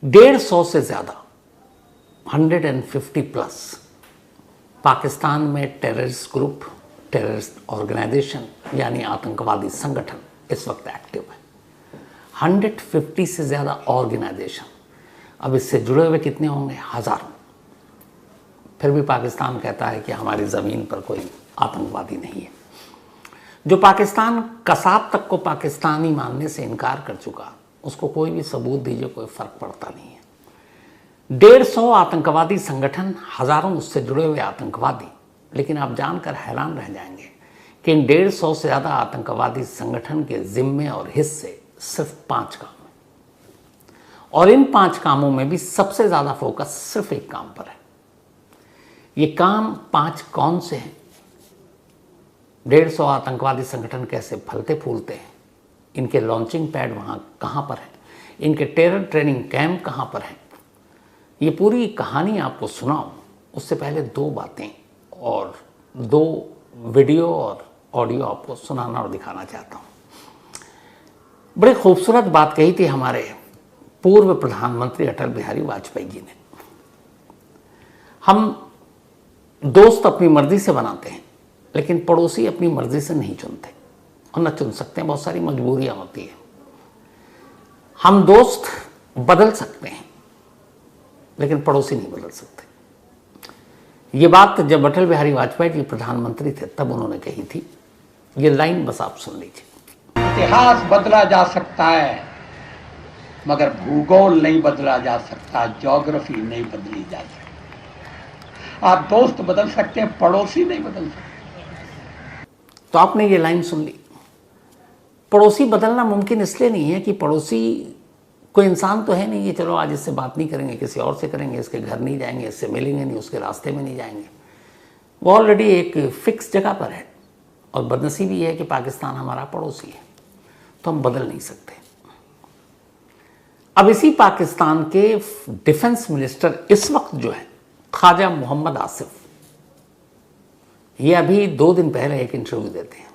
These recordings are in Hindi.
150 से ज़्यादा 150 प्लस पाकिस्तान में टेररिस्ट ग्रुप, टेररिस्ट ऑर्गेनाइजेशन यानी आतंकवादी संगठन इस वक्त एक्टिव है। 150 से ज़्यादा ऑर्गेनाइजेशन। अब इससे जुड़े हुए कितने होंगे? हज़ारों। फिर भी पाकिस्तान कहता है कि हमारी ज़मीन पर कोई आतंकवादी नहीं है। जो पाकिस्तान कसाब तक को पाकिस्तानी मानने से इनकार कर चुका, उसको कोई भी सबूत दीजिए, कोई फ़र्क पड़ता नहीं है। 150 आतंकवादी संगठन, हज़ारों उससे जुड़े हुए आतंकवादी। लेकिन आप जानकर हैरान रह जाएंगे कि इन 150 से ज़्यादा आतंकवादी संगठन के जिम्मे और हिस्से सिर्फ 5 काम हैं, और इन 5 कामों में भी सबसे ज़्यादा फोकस सिर्फ एक काम पर है। ये काम 5 कौन से हैं? 150 आतंकवादी संगठन कैसे फलते फूलते हैं, इनके लॉन्चिंग पैड वहाँ कहाँ पर हैं, इनके टेरर ट्रेनिंग कैंप कहाँ पर हैं, ये पूरी कहानी आपको सुनाऊं उससे पहले 2 बातें और 2 वीडियो और ऑडियो आपको सुनाना और दिखाना चाहता हूँ। बड़ी खूबसूरत बात कही थी हमारे पूर्व प्रधानमंत्री अटल बिहारी वाजपेयी जी ने। हम दोस्त अपनी मर्जी से बनाते हैं, लेकिन पड़ोसी अपनी मर्जी से नहीं चुनते, और न चुन सकते हैं, बहुत सारी मजबूरियां होती है। हम दोस्त बदल सकते हैं, लेकिन पड़ोसी नहीं बदल सकते। ये बात जब अटल बिहारी वाजपेयी जी प्रधानमंत्री थे तब उन्होंने कही थी। ये लाइन बस आप सुन लीजिए। इतिहास बदला जा सकता है, मगर भूगोल नहीं बदला जा सकता, ज्योग्राफी नहीं बदली जा सकती। आप दोस्त बदल सकते हैं, पड़ोसी नहीं बदल सकते। तो आपने ये लाइन सुन ली। पड़ोसी बदलना मुमकिन इसलिए नहीं है कि पड़ोसी कोई इंसान तो है नहीं कि चलो आज इससे बात नहीं करेंगे, किसी और से करेंगे, इसके घर नहीं जाएंगे, इससे मिलेंगे नहीं, उसके रास्ते में नहीं जाएंगे। वो ऑलरेडी एक फिक्स जगह पर है, और बदनसीबी है कि पाकिस्तान हमारा पड़ोसी है, तो हम बदल नहीं सकते। अब इसी पाकिस्तान के डिफेंस मिनिस्टर इस वक्त जो है ख्वाजा मोहम्मद आसिफ, ये अभी 2 दिन पहले एक इंटरव्यू देते हैं।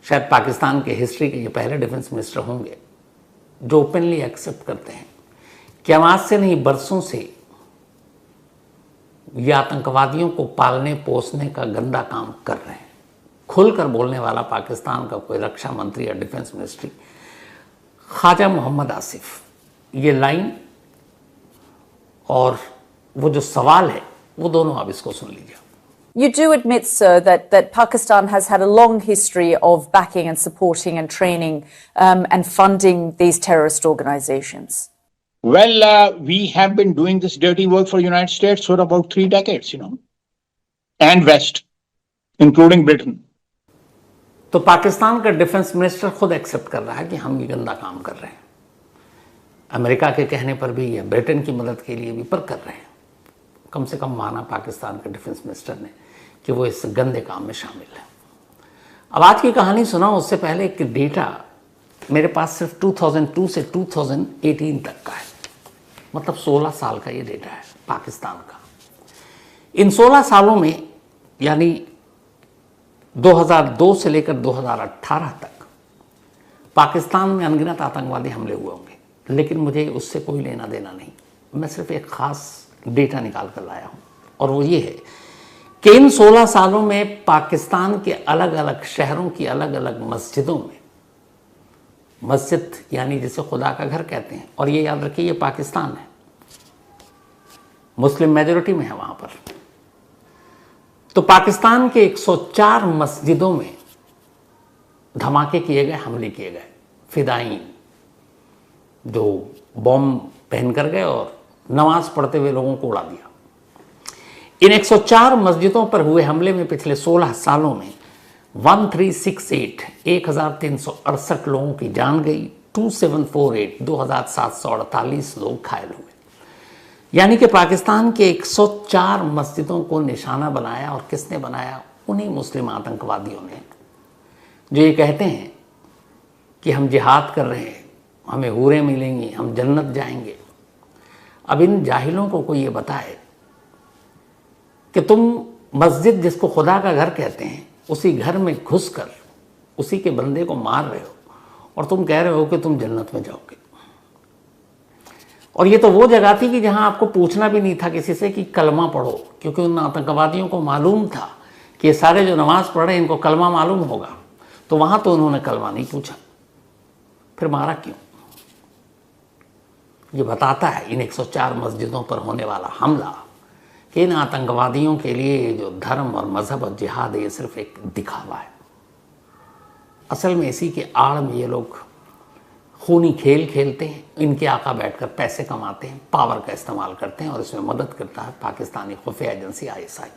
शायद पाकिस्तान के हिस्ट्री के ये पहले डिफेंस मिनिस्टर होंगे जो ओपनली एक्सेप्ट करते हैं कि हम आज से नहीं बरसों से ये आतंकवादियों को पालने पोसने का गंदा काम कर रहे हैं। खुलकर बोलने वाला पाकिस्तान का कोई रक्षा मंत्री या डिफेंस मिनिस्ट्री ख्वाजा मोहम्मद आसिफ। ये लाइन और वो जो सवाल है वो दोनों आप इसको सुन लीजिए। You do admit, sir, that Pakistan has had a long history of backing and supporting and training and funding these terrorist organizations. Well, we have been doing this dirty work for the United States for about 3 decades, and West, including Britain. तो पाकिस्तान का डिफेंस मिनिस्टर खुद एक्सेप्ट कर रहा है कि हम ये गंदा काम कर रहे हैं। अमेरिका के कहने पर भी या ब्रिटेन की मदद के लिए भी पर कर रहे हैं। कम से कम माना पाकिस्तान के डिफेंस मिनिस्टर ने कि वो इस गंदे काम में शामिल है। अब आज की कहानी सुनाओ उससे पहले एक डेटा मेरे पास सिर्फ 2002 से 2018 तक का है, मतलब 16 साल का ये डेटा है पाकिस्तान का। इन 16 सालों में यानी 2002 से लेकर 2018 तक पाकिस्तान में अनगिनत आतंकवादी हमले हुए होंगे, लेकिन मुझे उससे कोई लेना देना नहीं। मैं सिर्फ एक ख़ास डेटा निकाल कर लाया हूँ, और वो ये है कि इन 16 सालों में पाकिस्तान के अलग अलग शहरों की अलग अलग मस्जिदों में, मस्जिद यानी जिसे खुदा का घर कहते हैं, और ये याद रखिए ये पाकिस्तान है, मुस्लिम मेजॉरिटी में है वहाँ पर, तो पाकिस्तान के 104 मस्जिदों में धमाके किए गए, हमले किए गए। फिदाइन जो बॉम्ब पहन कर गए और नमाज पढ़ते हुए लोगों को उड़ा दिया। इन 104 मस्जिदों पर हुए हमले में पिछले 16 सालों में 1368 लोगों की जान गई, 2748 लोग घायल हुए। यानी कि पाकिस्तान के 104 मस्जिदों को निशाना बनाया, और किसने बनाया? उन्हीं मुस्लिम आतंकवादियों ने, जो ये कहते हैं कि हम जिहाद कर रहे हैं, हमें हूरें मिलेंगी, हम जन्नत जाएंगे। अब इन जाहिलों को कोई ये बताए कि तुम मस्जिद जिसको खुदा का घर कहते हैं उसी घर में घुसकर उसी के बंदे को मार रहे हो, और तुम कह रहे हो कि तुम जन्नत में जाओगे। और ये तो वो जगह थी कि जहां आपको पूछना भी नहीं था किसी से कि कलमा पढ़ो, क्योंकि उन आतंकवादियों को मालूम था कि ये सारे जो नमाज पढ़ रहे हैं इनको कलमा मालूम होगा, तो वहां तो उन्होंने कलमा नहीं पूछा। फिर मारा क्यों? ये बताता है इन 104 मस्जिदों पर होने वाला हमला कि इन आतंकवादियों के लिए जो धर्म और मजहब और जिहाद है ये सिर्फ एक दिखावा है। असल में इसी के आड़ में ये लोग खूनी खेल खेलते हैं, इनके आका बैठकर पैसे कमाते हैं, पावर का इस्तेमाल करते हैं, और इसमें मदद करता है पाकिस्तानी खुफिया एजेंसी ISI।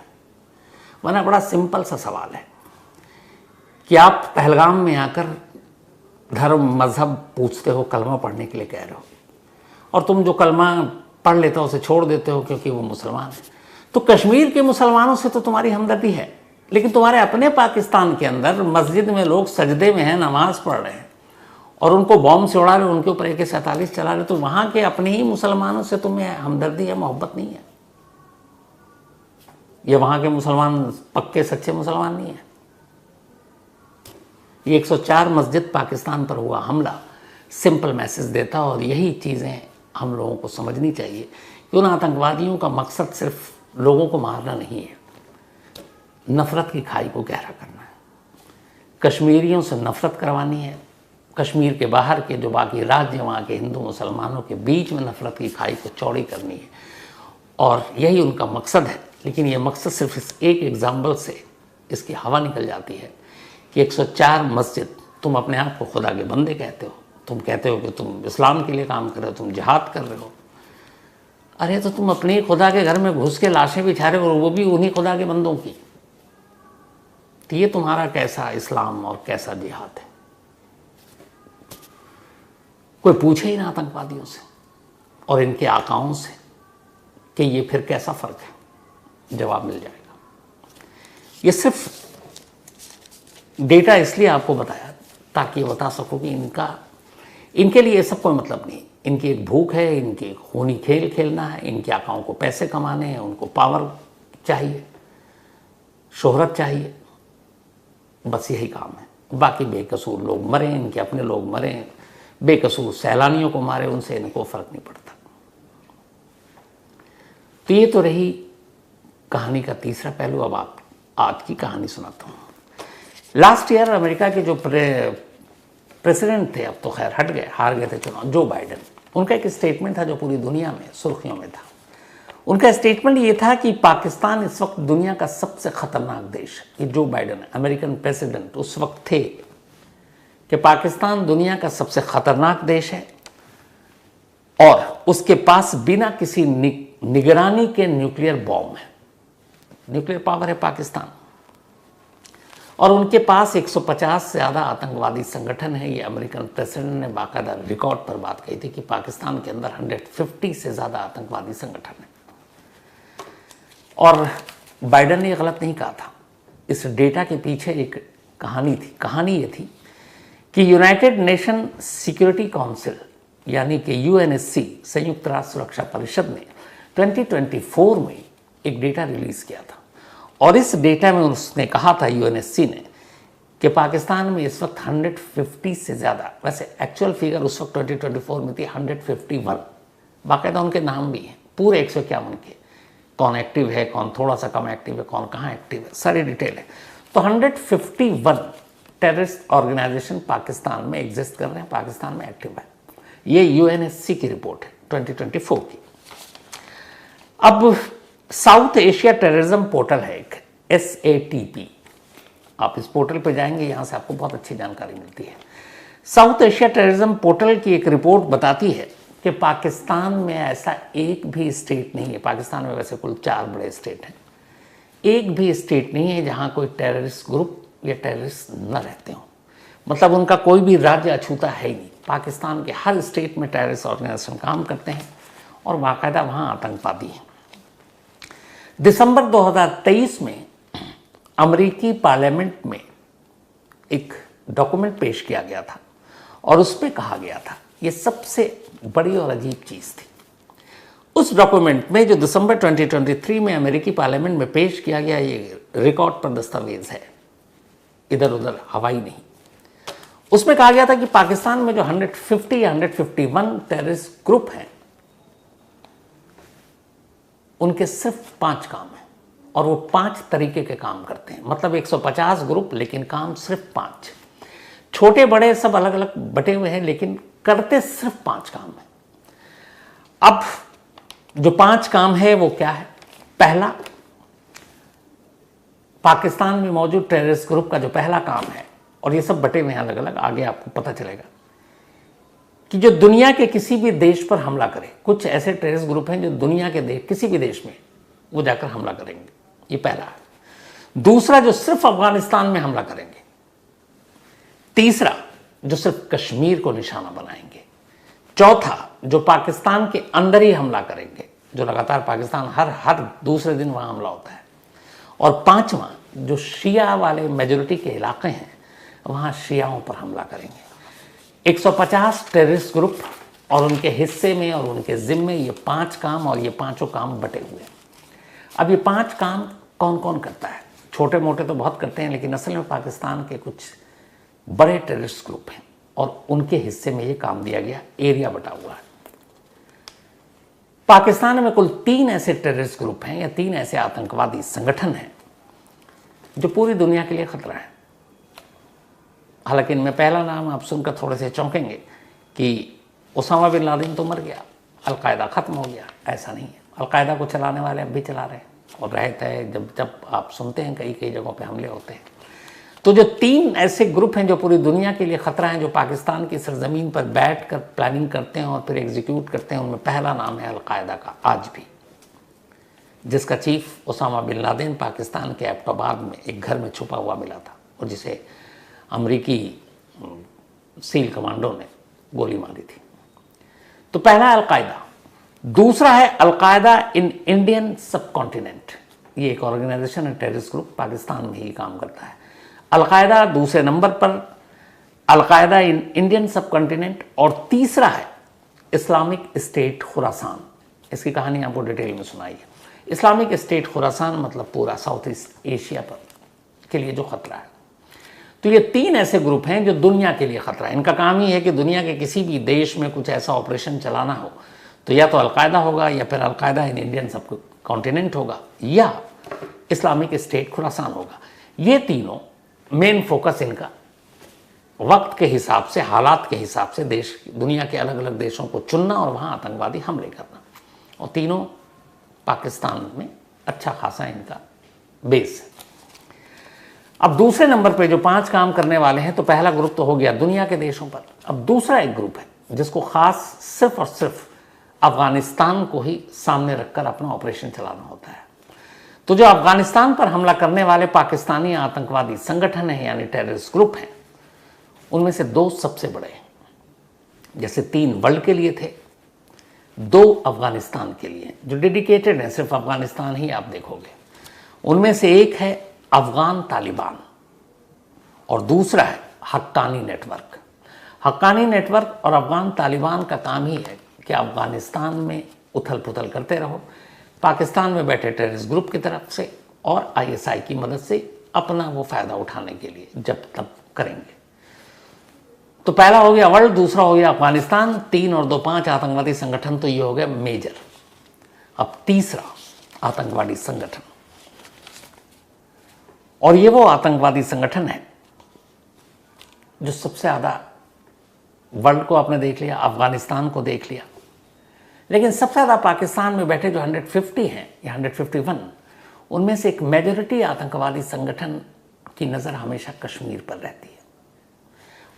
वरना बड़ा सिंपल सा सवाल है कि आप पहलगाम में आकर धर्म मजहब पूछते हो, कलमा पढ़ने के लिए कह रहे हो, और तुम जो कलमा पढ़ लेते हो उसे छोड़ देते हो क्योंकि वो मुसलमान है। तो कश्मीर के मुसलमानों से तो तुम्हारी हमदर्दी है, लेकिन तुम्हारे अपने पाकिस्तान के अंदर मस्जिद में लोग सजदे में हैं, नमाज पढ़ रहे हैं, और उनको बॉम्ब से उड़ा रहे, उनके ऊपर AK-47 चला रहे, तो वहां के अपने ही मुसलमानों से तुम्हें हमदर्दी है, मोहब्बत नहीं है। ये वहां के मुसलमान पक्के सच्चे मुसलमान नहीं है। ये 104 मस्जिद पाकिस्तान पर हुआ हमला सिंपल मैसेज देता, और यही चीज़ें हम लोगों को समझनी चाहिए कि उन आतंकवादियों का मकसद सिर्फ लोगों को मारना नहीं है, नफ़रत की खाई को गहरा करना है, कश्मीरियों से नफ़रत करवानी है, कश्मीर के बाहर के जो बाकी राज्य वहाँ के हिंदू मुसलमानों के बीच में नफ़रत की खाई को चौड़ी करनी है, और यही उनका मकसद है। लेकिन ये मकसद सिर्फ इस एक एग्जाम्पल से इसकी हवा निकल जाती है कि 104 मस्जिद, तुम अपने आप को खुदा के बंदे कहते हो, तुम कहते हो कि तुम इस्लाम के लिए काम कर रहे हो, तुम जिहाद कर रहे हो। अरे तो तुम अपने खुदा के घर में घुस के लाशें बिछा रहे हो, और वो भी उन्हीं खुदा के बंदों की। तो ये तुम्हारा कैसा इस्लाम और कैसा जिहाद है? कोई पूछे ही ना आतंकवादियों से और इनके आकाओं से कि ये फिर कैसा फ़र्क है, जवाब मिल जाएगा। ये सिर्फ डेटा इसलिए आपको बताया ताकि बता सको कि इनके लिए ये सब कोई मतलब नहीं। इनकी एक भूख है, इनकी खूनी खेल खेलना है, इनके आकाओं को पैसे कमाने हैं, उनको पावर चाहिए, शोहरत चाहिए, बस यही काम है। बाकी बेकसूर लोग मरे, इनके अपने लोग मरे, बेकसूर सैलानियों को मारे, उनसे इनको फ़र्क नहीं पड़ता। तो ये तो रही कहानी का तीसरा पहलू। अब आप आज की कहानी सुनाता हूँ। लास्ट ईयर अमेरिका के जो प्रेसिडेंट थे, अब तो खैर हट गए, हार गए थे चुनाव, जो बाइडेन, उनका एक स्टेटमेंट था जो पूरी दुनिया में सुर्खियों में था। उनका स्टेटमेंट ये था कि पाकिस्तान इस वक्त दुनिया का सबसे खतरनाक देश है। ये जो बाइडेन अमेरिकन प्रेसिडेंट उस वक्त थे कि पाकिस्तान दुनिया का सबसे खतरनाक देश है, और उसके पास बिना किसी निगरानी के न्यूक्लियर बॉम्ब है, न्यूक्लियर पावर है पाकिस्तान, और उनके पास 150 से ज़्यादा आतंकवादी संगठन है। ये अमेरिकन प्रेसिडेंट ने बाकायदा रिकॉर्ड पर बात कही थी कि पाकिस्तान के अंदर 150 से ज़्यादा आतंकवादी संगठन है। और बाइडेन ने गलत नहीं कहा था। इस डेटा के पीछे एक कहानी थी। कहानी ये थी कि यूनाइटेड नेशन सिक्योरिटी काउंसिल यानी कि UNSC, संयुक्त राष्ट्र सुरक्षा परिषद ने 2024 में एक डेटा रिलीज़ किया था, और इस डेटा में उसने कहा था, UNSC ने, कि पाकिस्तान में इस वक्त 150 से ज़्यादा, वैसे एक्चुअल फिगर उस वक्त 2024 में थी 151, बाकायदा उनके नाम भी हैं पूरे 151 के, कौन एक्टिव है, कौन थोड़ा सा कम एक्टिव है, कौन कहाँ एक्टिव है, सारी डिटेल है। तो 151 टेररिस्ट ऑर्गेनाइजेशन पाकिस्तान में एग्जिस्ट कर रहे हैं, पाकिस्तान में एक्टिव है। ये UNSC की रिपोर्ट है 2024 की। अब साउथ एशिया टेररिज्म पोर्टल है एक, SATP, आप इस पोर्टल पे जाएंगे, यहाँ से आपको बहुत अच्छी जानकारी मिलती है। साउथ एशिया टेररिज्म पोर्टल की एक रिपोर्ट बताती है कि पाकिस्तान में ऐसा एक भी स्टेट नहीं है, पाकिस्तान में वैसे कुल 4 बड़े स्टेट हैं, एक भी स्टेट नहीं है जहाँ कोई टेररिस्ट ग्रुप या टेररिस्ट न रहते हों। मतलब उनका कोई भी राज्य अछूता है ही नहीं। पाकिस्तान के हर स्टेट में टेररिस्ट ऑर्गेनाइजेशन काम करते हैं, और बाकायदा वहाँ आतंकवादी हैं। दिसंबर 2023 में अमेरिकी पार्लियामेंट में एक डॉक्यूमेंट पेश किया गया था, और उस पर कहा गया था, ये सबसे बड़ी और अजीब चीज़ थी। उस डॉक्यूमेंट में जो दिसंबर 2023 में अमेरिकी पार्लियामेंट में पेश किया गया, ये रिकॉर्ड पर दस्तावेज है, इधर उधर हवाई नहीं। उसमें कहा गया था कि पाकिस्तान में जो 150 या 151 टेररिस्ट ग्रुप हैं, उनके सिर्फ 5 काम हैं और वो 5 तरीके के काम करते हैं। मतलब 150 ग्रुप, लेकिन काम सिर्फ 5। छोटे बड़े सब अलग अलग बटे हुए हैं, लेकिन करते सिर्फ 5 काम है। अब जो 5 काम है वो क्या है? पहला, पाकिस्तान में मौजूद टेररिस्ट ग्रुप का जो पहला काम है, और ये सब बटे हुए हैं अलग अलग, आगे आपको पता चलेगा, कि जो दुनिया के किसी भी देश पर हमला करे। कुछ ऐसे टेररिस्ट ग्रुप हैं जो दुनिया के देश, किसी भी देश में वो जाकर हमला करेंगे, ये पहला है। दूसरा, जो सिर्फ अफगानिस्तान में हमला करेंगे। तीसरा, जो सिर्फ कश्मीर को निशाना बनाएंगे। चौथा, जो पाकिस्तान के अंदर ही हमला करेंगे, जो लगातार पाकिस्तान हर दूसरे दिन वहां हमला होता है। और पांचवा, जो शिया वाले मेजोरिटी के इलाके हैं वहां शियाओं पर हमला करेंगे। 150 टेररिस्ट ग्रुप और उनके हिस्से में और उनके जिम्मे ये 5 काम, और ये 5 काम बटे हुए हैं। अब ये 5 काम कौन कौन करता है? छोटे मोटे तो बहुत करते हैं, लेकिन असल में पाकिस्तान के कुछ बड़े टेररिस्ट ग्रुप हैं और उनके हिस्से में ये काम दिया गया, एरिया बटा हुआ है। पाकिस्तान में कुल 3 ऐसे टेररिस्ट ग्रुप हैं या 3 ऐसे आतंकवादी संगठन हैं जो पूरी दुनिया के लिए खतरा है। हालांकि इनमें पहला नाम आप सुनकर थोड़े से चौंकेंगे कि उसामा बिन लादेन तो मर गया, अलकायदा खत्म हो गया। ऐसा नहीं है। अलकायदा को चलाने वाले अब भी चला रहे हैं और रहते हैं। जब आप सुनते हैं कई जगहों पे हमले होते हैं, तो जो 3 ऐसे ग्रुप हैं जो पूरी दुनिया के लिए खतरा हैं, जो पाकिस्तान की सरजमीन पर बैठकर प्लानिंग करते हैं और फिर एग्जीक्यूट करते हैं, उनमें पहला नाम है अलकायदा का, आज भी, जिसका chief Osama bin Laden Pakistan के एबटाबाद में एक घर में छुपा हुआ मिला था और जिसे अमेरिकी सील कमांडो ने गोली मारी थी। तो पहला अलकायदा। दूसरा है अलकायदा इन इंडियन सब कॉन्टिनेंट। ये एक ऑर्गेनाइजेशन है, टेररिस्ट ग्रुप, पाकिस्तान में ही काम करता है। अलकायदा दूसरे नंबर पर, अलकायदा इन इंडियन सब कॉन्टिनेंट। और तीसरा है इस्लामिक स्टेट खुरासान। इसकी कहानी आपको डिटेल में सुनाई है। इस्लामिक स्टेट खुरासान मतलब पूरा साउथ ईस्ट एशिया पर के लिए जो खतरा है। तो ये 3 ऐसे ग्रुप हैं जो दुनिया के लिए खतरा है। इनका काम ही है कि दुनिया के किसी भी देश में कुछ ऐसा ऑपरेशन चलाना हो तो या तो अलकायदा होगा, या फिर अलकायदा इन इंडियन सब कॉन्टिनेंट होगा, या इस्लामिक स्टेट खुरासान होगा। ये तीनों मेन फोकस इनका वक्त के हिसाब से, हालात के हिसाब से दुनिया के अलग अलग देशों को चुनना और वहाँ आतंकवादी हमले करना। और तीनों पाकिस्तान में अच्छा खासा इनका बेस है। अब दूसरे नंबर पे जो 5 काम करने वाले हैं, तो पहला ग्रुप तो हो गया दुनिया के देशों पर। अब दूसरा एक ग्रुप है जिसको खास सिर्फ और सिर्फ अफगानिस्तान को ही सामने रखकर अपना ऑपरेशन चलाना होता है। तो जो अफगानिस्तान पर हमला करने वाले पाकिस्तानी आतंकवादी संगठन हैं यानी टेररिस्ट ग्रुप हैं, उनमें से 2 सबसे बड़े हैं। जैसे 3 वर्ल्ड के लिए थे, 2 अफगानिस्तान के लिए जो डेडिकेटेड हैं, सिर्फ अफगानिस्तान ही आप देखोगे। उनमें से एक है अफगान तालिबान और दूसरा है हक्कानी नेटवर्क। हक्कानी नेटवर्क और अफगान तालिबान का काम ही है कि अफगानिस्तान में उथल पुथल करते रहो, पाकिस्तान में बैठे टेररिस्ट ग्रुप की तरफ से और ISI की मदद से अपना वो फायदा उठाने के लिए जब तब करेंगे। तो पहला हो गया वर्ल्ड, दूसरा हो गया अफगानिस्तान, 3 और 2 5 आतंकवादी संगठन, तो ये हो गया मेजर। अब तीसरा आतंकवादी संगठन, और ये वो आतंकवादी संगठन है जो सबसे ज़्यादा, वर्ल्ड को आपने देख लिया, अफगानिस्तान को देख लिया, लेकिन सबसे ज़्यादा पाकिस्तान में बैठे जो 150 हैं या 151, उनमें से एक मेजॉरिटी आतंकवादी संगठन की नज़र हमेशा कश्मीर पर रहती है।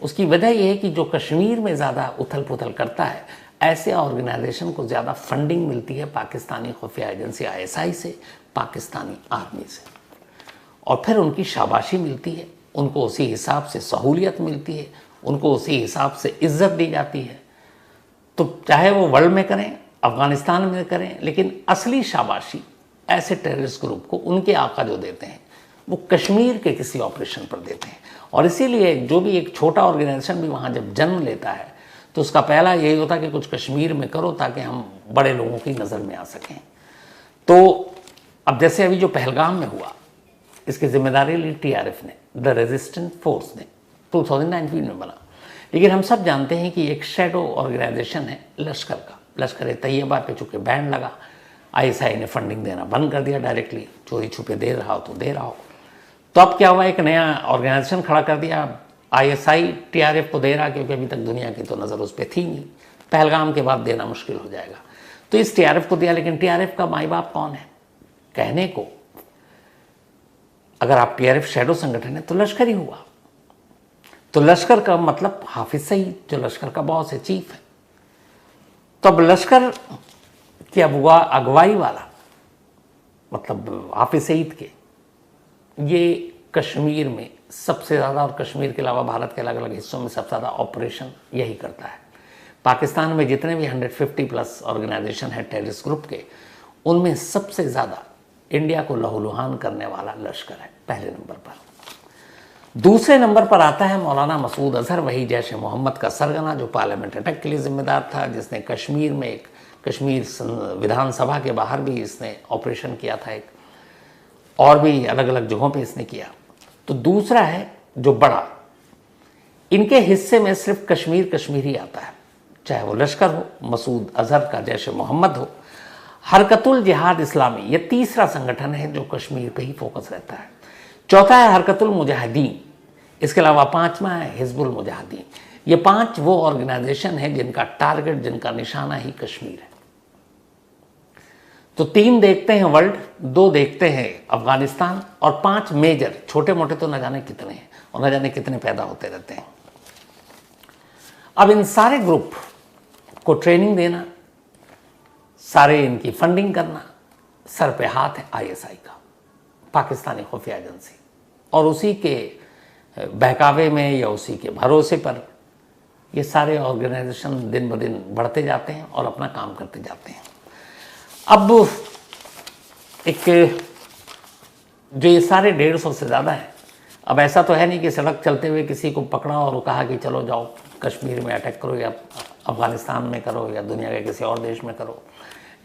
उसकी वजह यह है कि जो कश्मीर में ज़्यादा उथल पुथल करता है, ऐसे ऑर्गेनाइजेशन को ज़्यादा फंडिंग मिलती है पाकिस्तानी खुफिया एजेंसी ISI से, पाकिस्तानी आर्मी से, और फिर उनकी शाबाशी मिलती है, उनको उसी हिसाब से सहूलियत मिलती है, उनको उसी हिसाब से इज्जत दी जाती है। तो चाहे वो वर्ल्ड में करें, अफगानिस्तान में करें, लेकिन असली शाबाशी ऐसे टेररिस्ट ग्रुप को उनके आका जो देते हैं वो कश्मीर के किसी ऑपरेशन पर देते हैं। और इसीलिए जो भी एक छोटा ऑर्गेनाइजेशन भी वहाँ जब जन्म लेता है तो उसका पहला यही होता है कि कुछ कश्मीर में करो ताकि हम बड़े लोगों की नज़र में आ सकें। तो अब जैसे अभी जो पहलगाम में हुआ, इसकी जिम्मेदारी ली TRF ने, द रेजिस्टेंट फोर्स ने, 2019 में बना। लेकिन हम सब जानते हैं कि एक शैडो ऑर्गेनाइजेशन है लश्कर का, लश्कर-ए-तैयबा पे चूँकि बैन लगा, आईएसआई ने फंडिंग देना बंद कर दिया, डायरेक्टली चोरी छुपे दे रहा हो तो दे रहा हो। तो अब क्या हुआ, एक नया ऑर्गेनाइजेशन खड़ा कर दिया। आईएसआई टीआरएफ को दे रहा, क्योंकि अभी तक दुनिया की तो नज़र उस पर थी नहीं, पहलगाम के बाद देना मुश्किल हो जाएगा, तो इस टीआरएफ को दिया। लेकिन टीआरएफ का माई बाप कौन है कहने को? अगर आप टीआरएफ शैडो संगठन है तो लश्कर ही हुआ। तो लश्कर का मतलब हाफिज सईद, जो लश्कर का बॉस है, चीफ है। तो अब लश्कर की अगुवाई वाला, मतलब हाफिज सईद के, ये कश्मीर में सबसे ज़्यादा, और कश्मीर के अलावा भारत के अलग अलग हिस्सों में सबसे ज़्यादा ऑपरेशन यही करता है। पाकिस्तान में जितने भी 150 प्लस ऑर्गेनाइजेशन है टेररिस्ट ग्रुप के, उनमें सबसे ज़्यादा इंडिया को लहूलुहान करने वाला लश्कर है पहले नंबर पर। दूसरे नंबर पर आता है मौलाना मसूद अजहर, वही जैश ए मोहम्मद का सरगना, जो पार्लियामेंट अटैक के लिए जिम्मेदार था, जिसने कश्मीर में कश्मीर विधानसभा के बाहर भी इसने ऑपरेशन किया था एक, और भी अलग अलग जगहों पे इसने किया। तो दूसरा है जो बड़ा, इनके हिस्से में सिर्फ कश्मीर ही आता है, चाहे वो लश्कर हो, मसूद अजहर का जैश ए मोहम्मद हो, हरकतुल जिहाद इस्लामी, ये तीसरा संगठन है जो कश्मीर पे ही फोकस रहता है। चौथा है हरकतुल मुजाहिदीन, इसके अलावा पांचवा है हिजबुल मुजाहिदीन। ये 5 वो ऑर्गेनाइजेशन है जिनका टारगेट, जिनका निशाना ही कश्मीर है। तो 3 देखते हैं वर्ल्ड, 2 देखते हैं अफगानिस्तान, और 5 मेजर, छोटे मोटे तो न जाने कितने हैं और न जाने कितने पैदा होते रहते हैं। अब इन सारे ग्रुप को ट्रेनिंग देना, सारे इनकी फंडिंग करना, सर पे हाथ है आईएसआई का, पाकिस्तानी खुफिया एजेंसी, और उसी के बहकावे में या उसी के भरोसे पर ये सारे ऑर्गेनाइजेशन दिन ब दिन बढ़ते जाते हैं और अपना काम करते जाते हैं। अब एक जो ये सारे 150 से ज़्यादा है, अब ऐसा तो है नहीं कि सड़क चलते हुए किसी को पकड़ा और कहा कि चलो जाओ कश्मीर में अटैक करो, या अफगानिस्तान में करो, या दुनिया के किसी और देश में करो,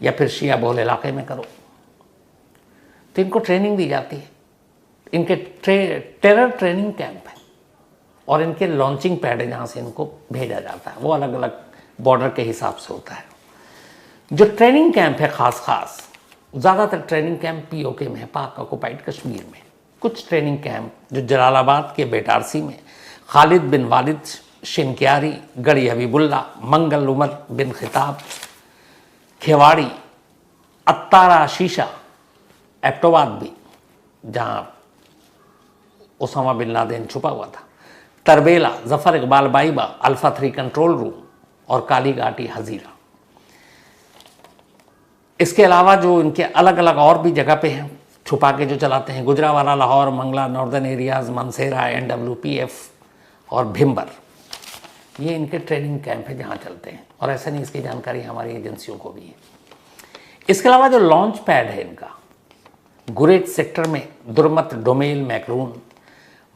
या फिर शिया बहुल इलाके में करो। तो इनको ट्रेनिंग दी जाती है, इनके टेरर ट्रेनिंग कैंप है, और इनके लॉन्चिंग पैड है जहाँ से इनको भेजा जाता है, वो अलग अलग बॉर्डर के हिसाब से होता है। जो ट्रेनिंग कैंप है खास ज़्यादातर ट्रेनिंग कैंप पीओके में है, पाक ऑक्युपाइड कश्मीर में। कुछ ट्रेनिंग कैंप जो जलालाबाद के बेटारसी में, खालिद बिन वालिद शिनक्यारी, गढ़ी हबीबुल्ला, मंगल उमर बिन खिताब, खेवाड़ी, अत्तारा शीशा, एबटोबाद भी जहाँ ओसामा बिन लादेन छुपा हुआ था, तरबेला, जफ़र इकबाल बाइबा, अल्फा 3 कंट्रोल रूम, और काली घाटी हजीरा। इसके अलावा जो इनके अलग अलग और भी जगह पे हैं छुपा के जो चलाते हैं, Gujranwala, Lahore, Mangla, northern areas, Mansehra, NWPF और भिम्बर, ये इनके ट्रेनिंग कैंप है जहाँ चलते हैं। और ऐसा नहीं, इसकी जानकारी हमारी एजेंसियों को भी है। इसके अलावा जो लॉन्च पैड है इनका, गुरेज सेक्टर में दुर्मत, डोमेल, मैकरून,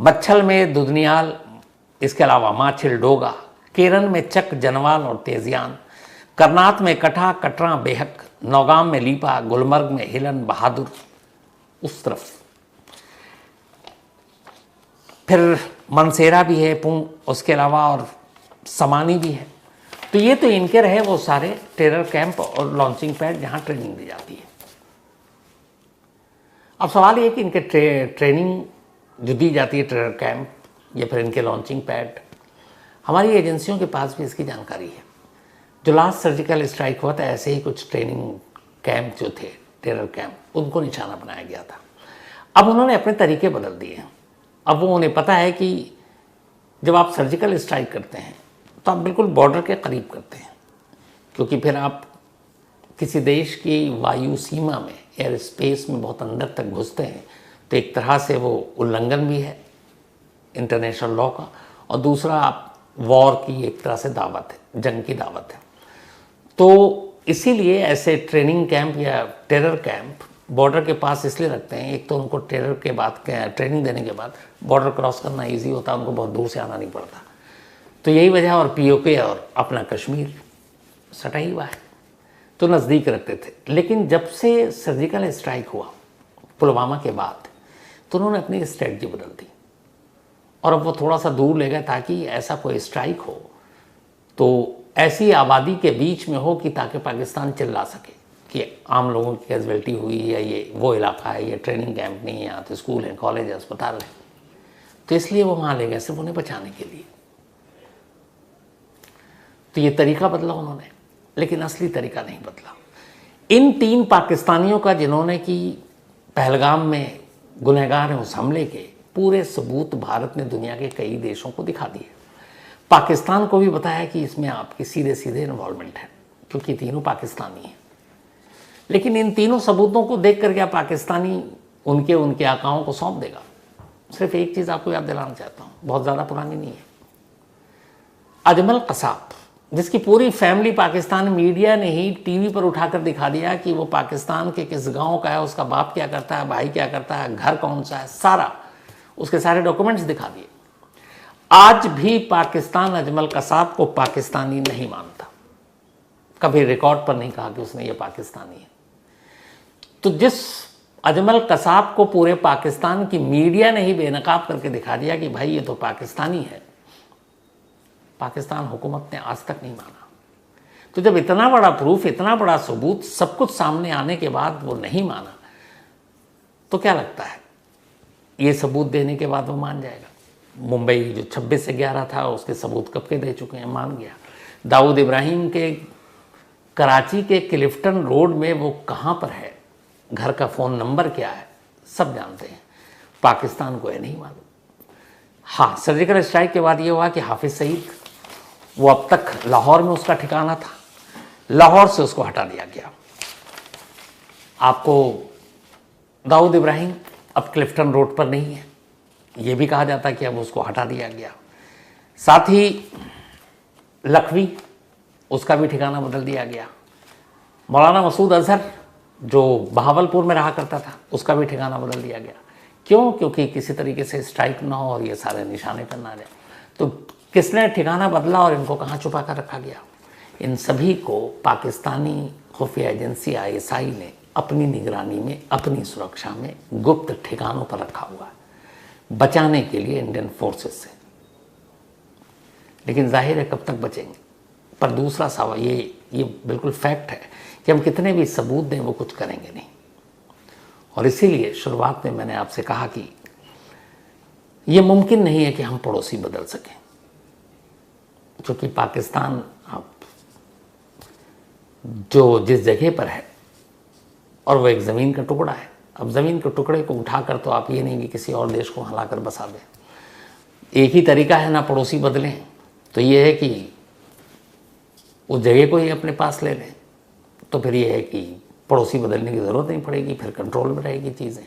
मच्छल में दुदनियाल, इसके अलावा माछिल, डोगा, केरन में चक, जनवाल और तेजियान, करनात में कठा, कटरा, बेहक, नौगाम में लीपा, गुलमर्ग में हिलन, बहादुर, उस तरफ फिर मनसेरा भी है, पुंग, उसके अलावा और समानी भी है। तो ये तो इनके रहे वो सारे टेरर कैंप और लॉन्चिंग पैड जहाँ ट्रेनिंग दी जाती है। अब सवाल ये कि इनके ट्रेनिंग जो दी जाती है टेरर कैंप या फिर इनके लॉन्चिंग पैड, हमारी एजेंसियों के पास भी इसकी जानकारी है। जो लास्ट सर्जिकल स्ट्राइक हुआ था, ऐसे ही कुछ ट्रेनिंग कैंप जो थे टेरर कैंप, उनको निशाना बनाया गया था। अब उन्होंने अपने तरीके बदल दिए हैं। अब वो उन्हें पता है कि जब आप सर्जिकल स्ट्राइक करते हैं तो आप बिल्कुल बॉर्डर के करीब करते हैं, क्योंकि फिर आप किसी देश की वायु सीमा में, एयर स्पेस में बहुत अंदर तक घुसते हैं, तो एक तरह से वो उल्लंघन भी है इंटरनेशनल लॉ का, और दूसरा आप वॉर की एक तरह से दावत है, जंग की दावत है। तो इसीलिए ऐसे ट्रेनिंग कैंप या टेरर कैंप बॉर्डर के पास इसलिए रखते हैं, एक तो उनको टेरर के बाद ट्रेनिंग देने के बाद बॉर्डर क्रॉस करना ईजी होता है, उनको बहुत दूर से आना नहीं पड़ता। तो यही वजह, और पीओके और अपना कश्मीर सटा ही हुआ है, तो नज़दीक रखते थे। लेकिन जब से सर्जिकल स्ट्राइक हुआ पुलवामा के बाद, तो उन्होंने अपनी स्ट्रेटजी बदल दी, और अब वो थोड़ा सा दूर ले गए ताकि ऐसा कोई स्ट्राइक हो तो ऐसी आबादी के बीच में हो कि ताकि पाकिस्तान चिल्ला सके। कि आम लोगों की कैजुअलिटी हुई या ये वो इलाका है, ये ट्रेनिंग कैंप नहीं है, यहाँ तो स्कूल है, कॉलेज है, अस्पताल है, तो इसलिए वो वहाँ ले गए सिर्फ उन्हें बचाने के लिए। तो ये तरीका बदला उन्होंने, लेकिन असली तरीका नहीं बदला। इन 3 पाकिस्तानियों का जिन्होंने कि पहलगाम में गुनहगार हैं उस हमले के, पूरे सबूत भारत ने दुनिया के कई देशों को दिखा दिए। पाकिस्तान को भी बताया कि इसमें आपकी सीधे सीधे इन्वॉल्वमेंट है, क्योंकि तीनों पाकिस्तानी हैं। लेकिन इन तीनों सबूतों को देख कर क्या पाकिस्तानी उनके आकाओं को सौंप देगा? सिर्फ एक चीज़ आपको याद दिलाना चाहता हूँ, बहुत ज़्यादा पुरानी नहीं है। अजमल कसाब, जिसकी पूरी फैमिली पाकिस्तान मीडिया ने ही टीवी पर उठाकर दिखा दिया कि वो पाकिस्तान के किस गांव का है, उसका बाप क्या करता है, भाई क्या करता है, घर कौन सा है, सारा उसके सारे डॉक्यूमेंट्स दिखा दिए। आज भी पाकिस्तान अजमल कसाब को पाकिस्तानी नहीं मानता, कभी रिकॉर्ड पर नहीं कहा कि उसने ये पाकिस्तानी है। तो जिस अजमल कसाब को पूरे पाकिस्तान की मीडिया ने ही बेनकाब करके दिखा दिया कि भाई ये तो पाकिस्तानी है, पाकिस्तान हुकूमत ने आज तक नहीं माना। तो जब इतना बड़ा प्रूफ, इतना बड़ा सबूत, सब कुछ सामने आने के बाद वो नहीं माना, तो क्या लगता है ये सबूत देने के बाद वो मान जाएगा? मुंबई जो 26 से 11 था उसके सबूत कब के दे चुके हैं, मान गया। दाऊद इब्राहिम के कराची के क्लिफ्टन रोड में वो कहाँ पर है, घर का फ़ोन नंबर क्या है, सब जानते हैं। पाकिस्तान को ये नहीं मालूम। हाँ, सर्जिकल स्ट्राइक के बाद ये हुआ कि हाफिज़ सईद, वो अब तक लाहौर में उसका ठिकाना था, लाहौर से उसको हटा दिया गया। आपको दाऊद इब्राहिम अब क्लिफ्टन रोड पर नहीं है, ये भी कहा जाता है कि अब उसको हटा दिया गया। साथ ही लखवी, उसका भी ठिकाना बदल दिया गया। मौलाना मसूद अजहर जो बहावलपुर में रहा करता था, उसका भी ठिकाना बदल दिया गया। क्यों? क्योंकि किसी तरीके से स्ट्राइक ना हो और ये सारे निशाने पर ना जाए। तो किसने ठिकाना बदला और इनको कहाँ छुपा कर रखा गया? इन सभी को पाकिस्तानी खुफिया एजेंसी ISI ने अपनी निगरानी में, अपनी सुरक्षा में गुप्त ठिकानों पर रखा हुआ है, बचाने के लिए इंडियन फोर्सेस से। लेकिन जाहिर है कब तक बचेंगे। पर दूसरा सवाल ये बिल्कुल फैक्ट है कि हम कितने भी सबूत दें वो कुछ करेंगे नहीं। और इसीलिए शुरुआत में मैंने आपसे कहा कि ये मुमकिन नहीं है कि हम पड़ोसी बदल सकें, क्योंकि पाकिस्तान अब जो जिस जगह पर है, और वो एक ज़मीन का टुकड़ा है। अब ज़मीन के टुकड़े को उठाकर तो आप ये नहीं कि किसी और देश को हिलाकर बसा दें। एक ही तरीका है ना पड़ोसी बदलें, तो ये है कि उस जगह को ही अपने पास ले लें। तो फिर ये है कि पड़ोसी बदलने की ज़रूरत नहीं पड़ेगी, फिर कंट्रोल में रहेगी चीज़ें।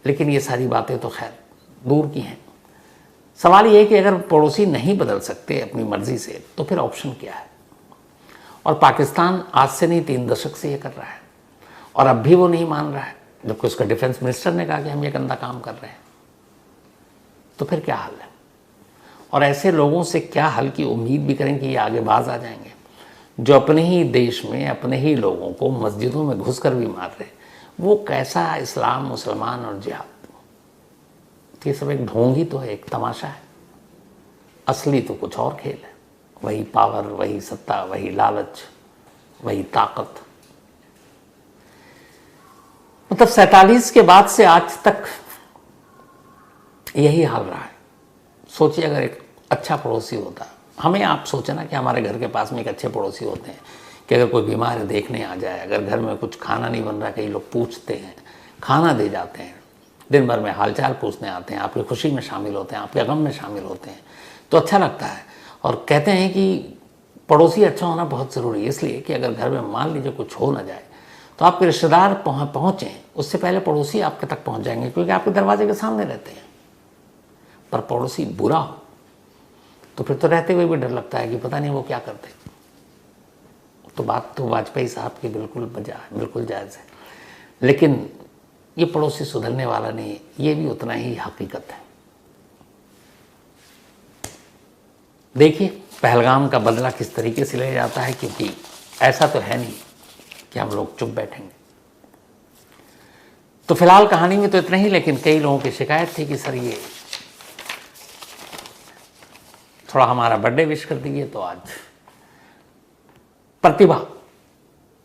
लेकिन ये सारी बातें तो खैर दूर की हैं। सवाल ये है कि अगर पड़ोसी नहीं बदल सकते अपनी मर्ज़ी से, तो फिर ऑप्शन क्या है? और पाकिस्तान आज से नहीं 3 दशक से ये कर रहा है, और अब भी वो नहीं मान रहा है, जबकि उसका डिफेंस मिनिस्टर ने कहा कि हम ये गंदा काम कर रहे हैं। तो फिर क्या हल है? और ऐसे लोगों से क्या हल की उम्मीद भी करें कि ये आगे बाज आ जाएंगे, जो अपने ही देश में अपने ही लोगों को मस्जिदों में घुसकर भी मार रहे? वो कैसा इस्लाम, मुसलमान और जिहाद? ये सब एक ढोंग ही तो है, एक तमाशा है। असली तो कुछ और खेल है। वही पावर, वही सत्ता, वही लालच, वही ताकत। मतलब 47 के बाद से आज तक यही हाल रहा है। सोचिए अगर एक अच्छा पड़ोसी होता, हमें आप सोचे ना कि हमारे घर के पास में एक अच्छे पड़ोसी होते हैं कि अगर कोई बीमार है देखने आ जाए, अगर घर में कुछ खाना नहीं बन रहा, कई लोग पूछते हैं, खाना दे जाते हैं, दिन भर में हालचाल पूछने आते हैं, आपकी खुशी में शामिल होते हैं, आपके गम में शामिल होते हैं, तो अच्छा लगता है। और कहते हैं कि पड़ोसी अच्छा होना बहुत ज़रूरी है, इसलिए कि अगर घर में मान लीजिए कुछ हो ना जाए तो आपके रिश्तेदार पहुँचें उससे पहले पड़ोसी आपके तक पहुँच जाएंगे, क्योंकि आपके दरवाजे के सामने रहते हैं। पर पड़ोसी बुरा हो तो फिर तो रहते हुए भी डर लगता है कि पता नहीं वो क्या करते। तो बात तो वाजपेयी साहब की बिल्कुल जायज़ है, लेकिन ये पड़ोसी सुधरने वाला नहीं है, ये भी उतना ही हकीकत है। देखिए पहलगाम का बदला किस तरीके से ले जाता है, क्योंकि ऐसा तो है नहीं कि हम लोग चुप बैठेंगे। तो फिलहाल कहानी में तो इतना ही, लेकिन कई लोगों की शिकायत थी कि सर ये थोड़ा हमारा बर्थडे विश कर दीजिए। तो आज प्रतिभा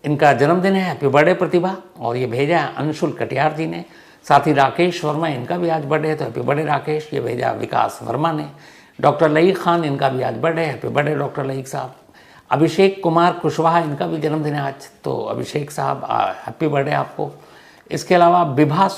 इनका जन्मदिन है, हैप्पी बर्थडे प्रतिभा। और ये भेजा है अंशुल कटियार जी ने। साथ ही राकेश वर्मा, इनका भी आज बर्थडे है, तो हैप्पी बर्थडे राकेश। ये भेजा विकास वर्मा ने। डॉक्टर लईक खान, इनका भी आज बर्थडे है, हैप्पी बर्थडे डॉक्टर लईक साहब। अभिषेक कुमार कुशवाहा, इनका भी जन्मदिन है आज, तो अभिषेक साहब हैप्पी बर्थडे आपको। इसके अलावा विभा